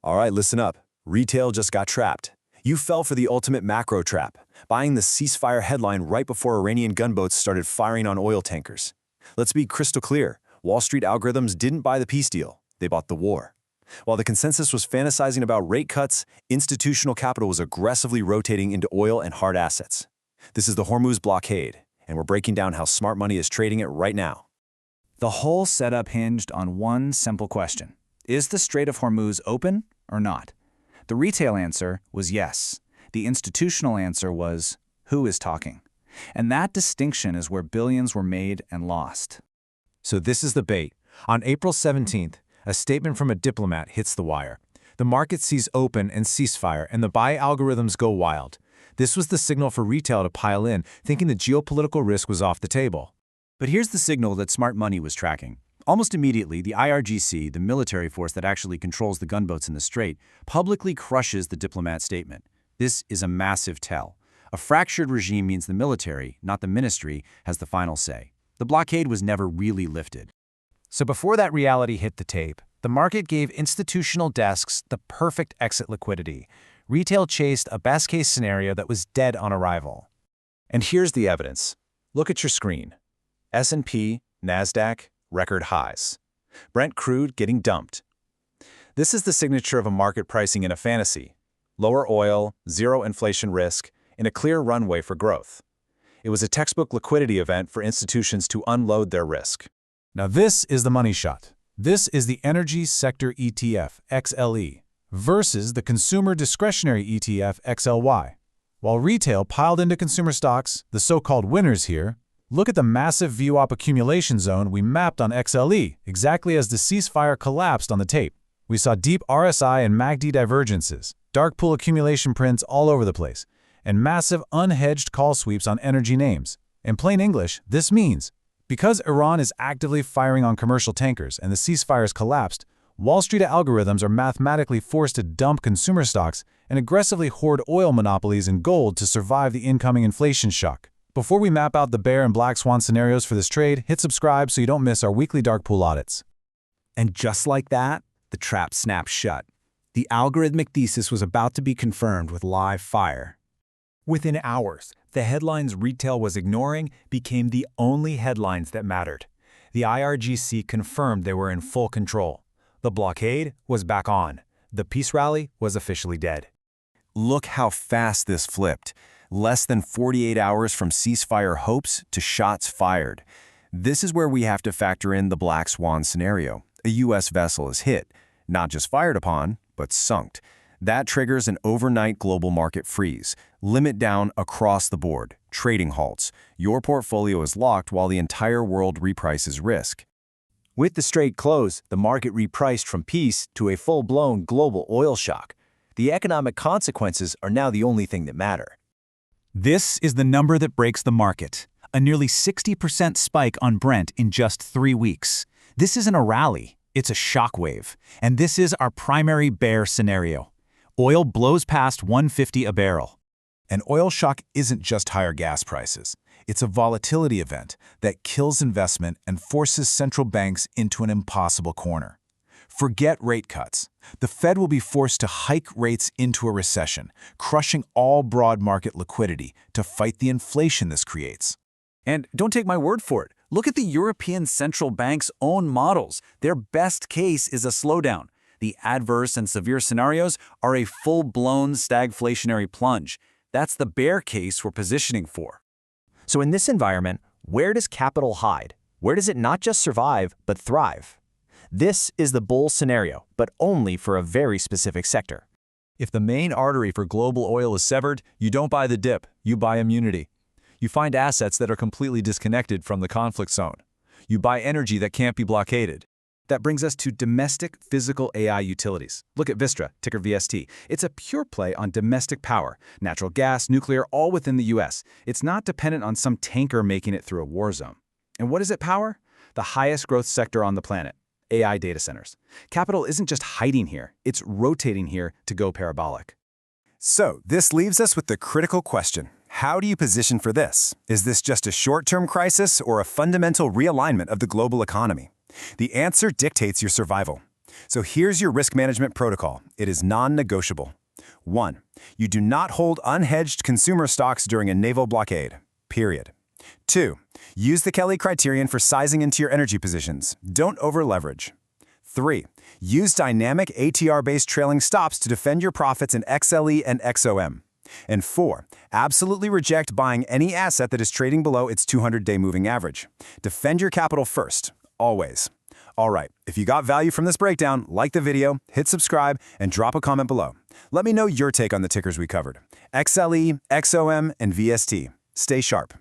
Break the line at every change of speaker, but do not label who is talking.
All right, listen up. Retail just got trapped. You fell for the ultimate macro trap, buying the ceasefire headline right before Iranian gunboats started firing on oil tankers. Let's be crystal clear. Wall Street algorithms didn't buy the peace deal. They bought the war. While the consensus was fantasizing about rate cuts, institutional capital was aggressively rotating into oil and hard assets. This is the Hormuz Blockade, and we're breaking down how smart money is trading it right now.
The whole setup hinged on one simple question. Is the Strait of Hormuz open or not? The retail answer was yes. The institutional answer was, who is talking? And that distinction is where billions were made and lost.
So this is the bait. On April 17th, a statement from a diplomat hits the wire. The market sees open and ceasefire, and the buy algorithms go wild. This was the signal for retail to pile in, thinking the geopolitical risk was off the table.
But here's the signal that smart money was tracking. Almost immediately, the IRGC, the military force that actually controls the gunboats in the strait, publicly crushes the diplomat statement. This is a massive tell. A fractured regime means the military, not the ministry, has the final say. The blockade was never really lifted.
So before that reality hit the tape, the market gave institutional desks the perfect exit liquidity. Retail chased a best-case scenario that was dead on arrival. And here's the evidence. Look at your screen. S&P, NASDAQ, record highs. Brent crude getting dumped. This is the signature of a market pricing in a fantasy. Lower oil, zero inflation risk, and a clear runway for growth. It was a textbook liquidity event for institutions to unload their risk. Now this is the money shot. This is the Energy Sector ETF, XLE, versus the Consumer Discretionary ETF, XLY. While retail piled into consumer stocks, the so-called winners here, look at the massive VWAP accumulation zone we mapped on XLE, exactly as the ceasefire collapsed on the tape. We saw deep RSI and MACD divergences, dark pool accumulation prints all over the place, and massive unhedged call sweeps on energy names. In plain English, this means, because Iran is actively firing on commercial tankers and the ceasefires collapsed, Wall Street algorithms are mathematically forced to dump consumer stocks and aggressively hoard oil monopolies and gold to survive the incoming inflation shock. Before we map out the bear and black swan scenarios for this trade, hit subscribe so you don't miss our weekly dark pool audits.
And just like that, the trap snapped shut. The algorithmic thesis was about to be confirmed with live fire.
Within hours, the headlines retail was ignoring became the only headlines that mattered. The IRGC confirmed they were in full control. The blockade was back on. The peace rally was officially dead.
Look how fast this flipped. Less than 48 hours from ceasefire hopes to shots fired. This is where we have to factor in the black swan scenario. A U.S. vessel is hit, not just fired upon, but sunk. That triggers an overnight global market freeze, limit down across the board, trading halts. Your portfolio is locked while the entire world reprices risk.
With the strait close, the market repriced from peace to a full-blown global oil shock. The economic consequences are now the only thing that matter.
This is the number that breaks the market. A nearly 60% spike on Brent in just 3 weeks. This isn't a rally, it's a shockwave. And this is our primary bear scenario. Oil blows past $150 a barrel.
An oil shock isn't just higher gas prices. It's a volatility event that kills investment and forces central banks into an impossible corner. Forget rate cuts. The Fed will be forced to hike rates into a recession, crushing all broad market liquidity to fight the inflation this creates.
And don't take my word for it. Look at the European Central Bank's own models. Their best case is a slowdown. The adverse and severe scenarios are a full-blown stagflationary plunge. That's the bear case we're positioning for.
So in this environment, where does capital hide? Where does it not just survive, but thrive? This is the bull scenario, but only for a very specific sector.
If the main artery for global oil is severed, you don't buy the dip, you buy immunity. You find assets that are completely disconnected from the conflict zone. You buy energy that can't be blockaded.
That brings us to domestic physical AI utilities. Look at Vistra, ticker VST. It's a pure play on domestic power, natural gas, nuclear, all within the US. It's not dependent on some tanker making it through a war zone. And what does it power? The highest growth sector on the planet, AI data centers. Capital isn't just hiding here, it's rotating here to go parabolic.
So, this leaves us with the critical question. How do you position for this? Is this just a short-term crisis or a fundamental realignment of the global economy? The answer dictates your survival. So here's your risk management protocol. It is non-negotiable. 1. You do not hold unhedged consumer stocks during a naval blockade. Period. 2. Use the Kelly criterion for sizing into your energy positions. Don't over-leverage. 3. Use dynamic ATR-based trailing stops to defend your profits in XLE and XOM. And 4. Absolutely reject buying any asset that is trading below its 200-day moving average. Defend your capital first, always. All right, if you got value from this breakdown, like the video, hit subscribe, and drop a comment below. Let me know your take on the tickers we covered. XLE, XOM, and VST. Stay sharp.